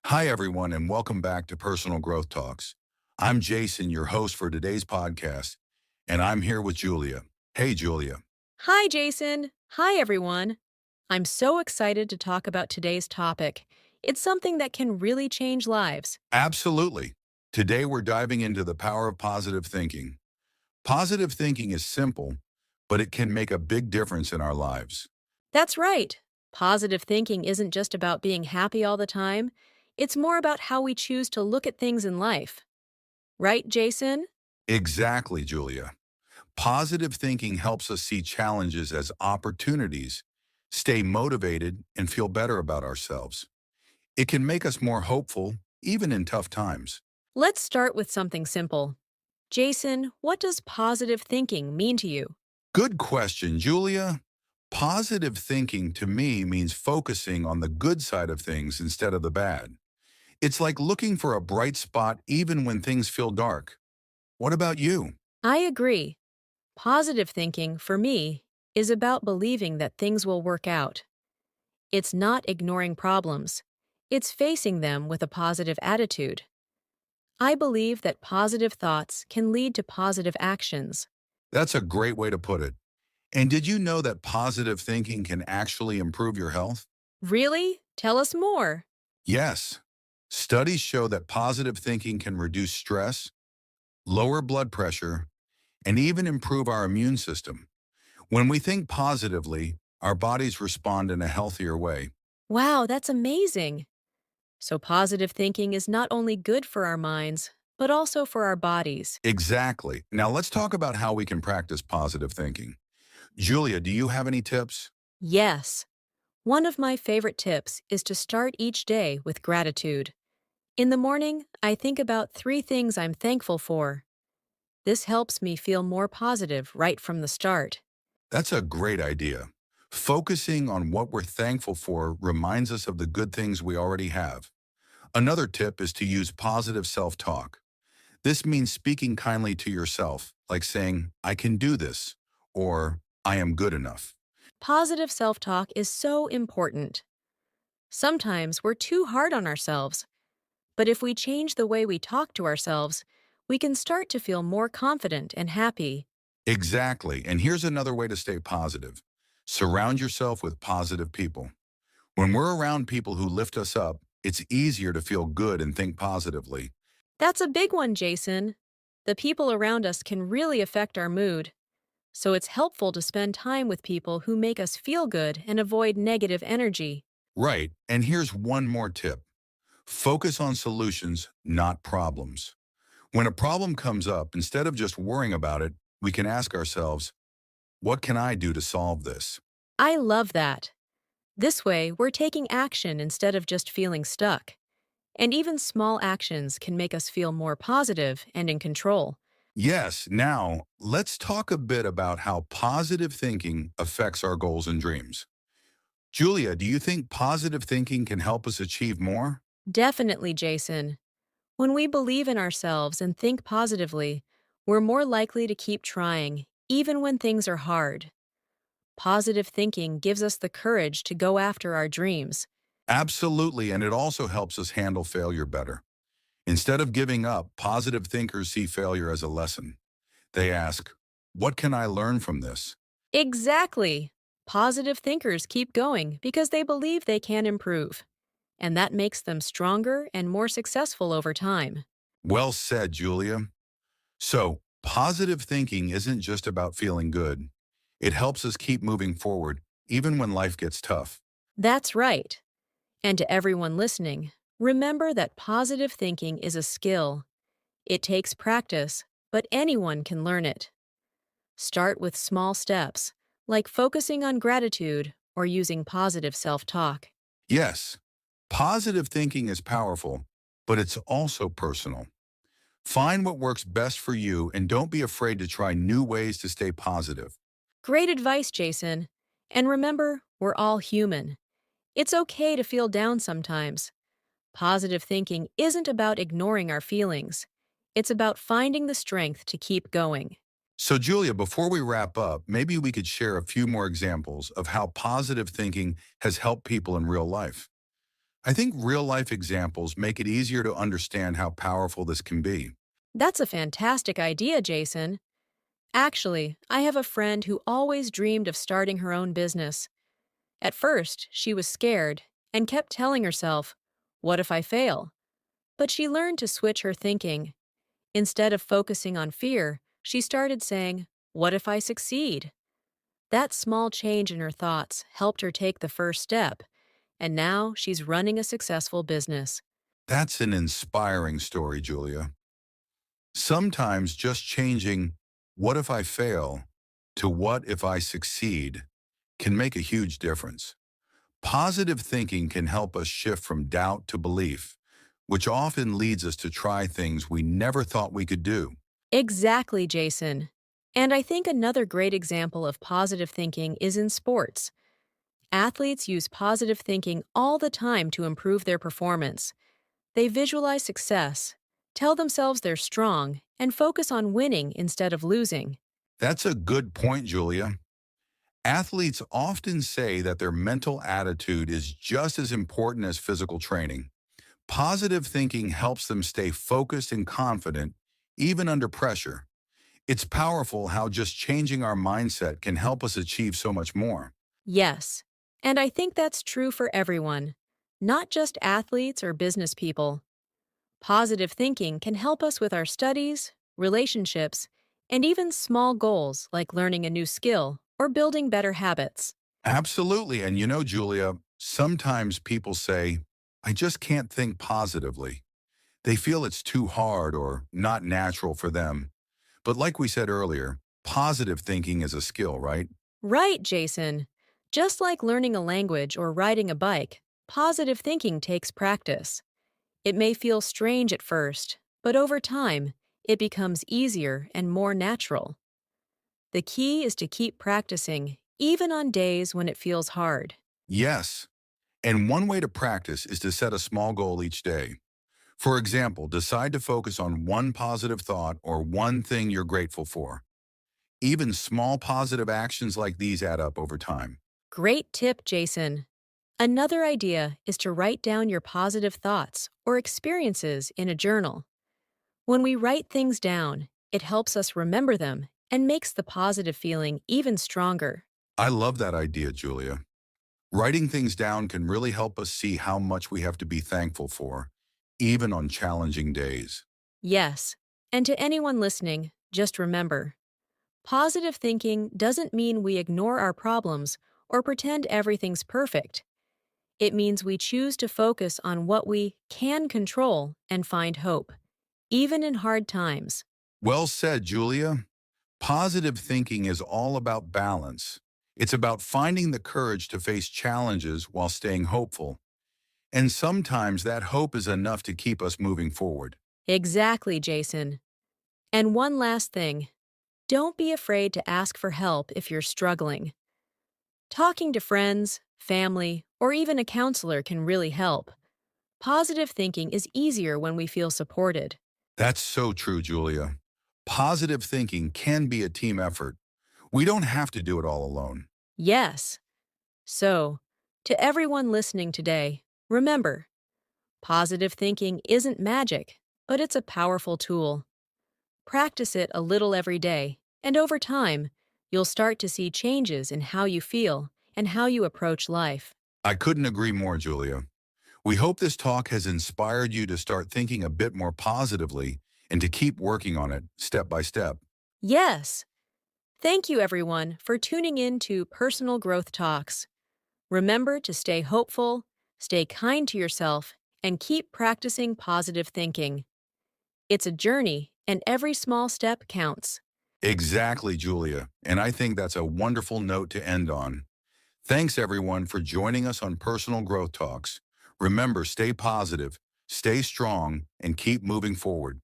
Hi, everyone, and welcome back to Personal Growth Talks. I'm Jason, your host for today's podcast, and I'm here with Julia. Hey, Julia. Hi, Jason. Hi, everyone. I'm so excited to talk about today's topic. It's something that can really change lives. Absolutely. Today, we're diving into the power of positive thinking. Positive thinking is simple, but it can make a big difference in our lives. That's right. Positive thinking isn't just about being happy all the time, it's more about how we choose to look at things in life. Right, Jason? Exactly, Julia. Positive thinking helps us see challenges as opportunities, stay motivated, and feel better about ourselves. It can make us more hopeful, even in tough times. Let's start with something simple. Jason, what does positive thinking mean to you? Good question, Julia. Positive thinking to me means focusing on the good side of things instead of the bad. It's like looking for a bright spot even when things feel dark. What about you? I agree. Positive thinking, for me, is about believing that things will work out. It's not ignoring problems. It's facing them with a positive attitude. I believe that positive thoughts can lead to positive actions. That's a great way to put it. And did you know that positive thinking can actually improve your health? Really? Tell us more. Yes. Studies show that positive thinking can reduce stress, lower blood pressure, and even improve our immune system. When we think positively, our bodies respond in a healthier way. Wow, that's amazing. So, positive thinking is not only good for our minds, but also for our bodies. Exactly. Now let's talk about how we can practice positive thinking. Julia, do you have any tips? Yes. One of my favorite tips is to start each day with gratitude. In the morning, I think about 3 things I'm thankful for. This helps me feel more positive right from the start. That's a great idea. Focusing on what we're thankful for reminds us of the good things we already have. Another tip is to use positive self-talk. This means speaking kindly to yourself, like saying, I can do this, or I am good enough. Positive self talk is so important. Sometimes we're too hard on ourselves, but if we change the way we talk to ourselves, we can start to feel more confident and happy. Exactly. And here's another way to stay positive. Surround yourself with positive people. When we're around people who lift us up, it's easier to feel good and think positively. That's a big one, Jason. The people around us can really affect our mood, so it's helpful to spend time with people who make us feel good and avoid negative energy. Right. And here's one more tip. Focus on solutions, not problems. When a problem comes up, instead of just worrying about it, we can ask ourselves, what can I do to solve this? I love that. This way, we're taking action instead of just feeling stuck. And even small actions can make us feel more positive and in control. Yes, now let's talk a bit about how positive thinking affects our goals and dreams. Julia, do you think positive thinking can help us achieve more? Definitely, Jason. When we believe in ourselves and think positively, we're more likely to keep trying, even when things are hard. Positive thinking gives us the courage to go after our dreams. Absolutely, and it also helps us handle failure better. Instead of giving up, positive thinkers see failure as a lesson. They ask, what can I learn from this? Exactly! Positive thinkers keep going because they believe they can improve, and that makes them stronger and more successful over time. Well said, Julia. So, positive thinking isn't just about feeling good. It helps us keep moving forward, even when life gets tough. That's right. And to everyone listening, remember that positive thinking is a skill. It takes practice, but anyone can learn it. Start with small steps, like focusing on gratitude or using positive self talk. Yes, positive thinking is powerful, but it's also personal. Find what works best for you and don't be afraid to try new ways to stay positive. Great advice, Jason. And remember, we're all human. It's okay to feel down sometimes. Positive thinking isn't about ignoring our feelings, it's about finding the strength to keep going. So, Julia, before we wrap up, maybe we could share a few more examples of how positive thinking has helped people in real life. I think real-life examples make it easier to understand how powerful this can be. That's a fantastic idea, Jason. Actually, I have a friend who always dreamed of starting her own business. At first, she was scared and kept telling herself, "What if I fail?" But she learned to switch her thinking. Instead of focusing on fear, she started saying, "What if I succeed?" That small change in her thoughts helped her take the first step, and now she's running a successful business. That's an inspiring story, Julia. Sometimes just changing "what if I fail" to "what if I succeed" can make a huge difference. Positive thinking can help us shift from doubt to belief, which often leads us to try things we never thought we could do. Exactly, Jason. And I think another great example of positive thinking is in sports. Athletes use positive thinking all the time to improve their performance. They visualize success, tell themselves they're strong, and focus on winning instead of losing. That's a good point, Julia. Athletes often say that their mental attitude is just as important as physical training. Positive thinking helps them stay focused and confident, even under pressure. It's powerful how just changing our mindset can help us achieve so much more. Yes, and I think that's true for everyone, not just athletes or business people. Positive thinking can help us with our studies, relationships, and even small goals like learning a new skill or building better habits. Absolutely. And you know, Julia, sometimes people say, I just can't think positively. They feel it's too hard or not natural for them. But like we said earlier, positive thinking is a skill, right? Right, Jason. Just like learning a language or riding a bike, positive thinking takes practice. It may feel strange at first, but over time, it becomes easier and more natural. The key is to keep practicing, even on days when it feels hard. Yes. And one way to practice is to set a small goal each day. For example, decide to focus on one positive thought or one thing you're grateful for. Even small positive actions like these add up over time. Great tip, Jason. Another idea is to write down your positive thoughts or experiences in a journal. When we write things down, it helps us remember them and makes the positive feeling even stronger. I love that idea, Julia. Writing things down can really help us see how much we have to be thankful for, even on challenging days. Yes, and to anyone listening, just remember, positive thinking doesn't mean we ignore our problems or pretend everything's perfect. It means we choose to focus on what we can control and find hope, even in hard times. Well said, Julia. Positive thinking is all about balance. It's about finding the courage to face challenges while staying hopeful. And sometimes that hope is enough to keep us moving forward. Exactly, Jason. And one last thing, don't be afraid to ask for help if you're struggling. Talking to friends, family, or even a counselor can really help. Positive thinking is easier when we feel supported. That's so true, Julia. Positive thinking can be a team effort. We don't have to do it all alone. Yes. So, to everyone listening today, remember, positive thinking isn't magic, but it's a powerful tool. Practice it a little every day, and over time, you'll start to see changes in how you feel and how you approach life. I couldn't agree more, Julia. We hope this talk has inspired you to start thinking a bit more positively and to keep working on it step by step. Yes! Thank you, everyone, for tuning in to Personal Growth Talks. Remember to stay hopeful, stay kind to yourself, and keep practicing positive thinking. It's a journey, and every small step counts. Exactly, Julia. And I think that's a wonderful note to end on. Thanks, everyone, for joining us on Personal Growth Talks. Remember, stay positive, stay strong, and keep moving forward.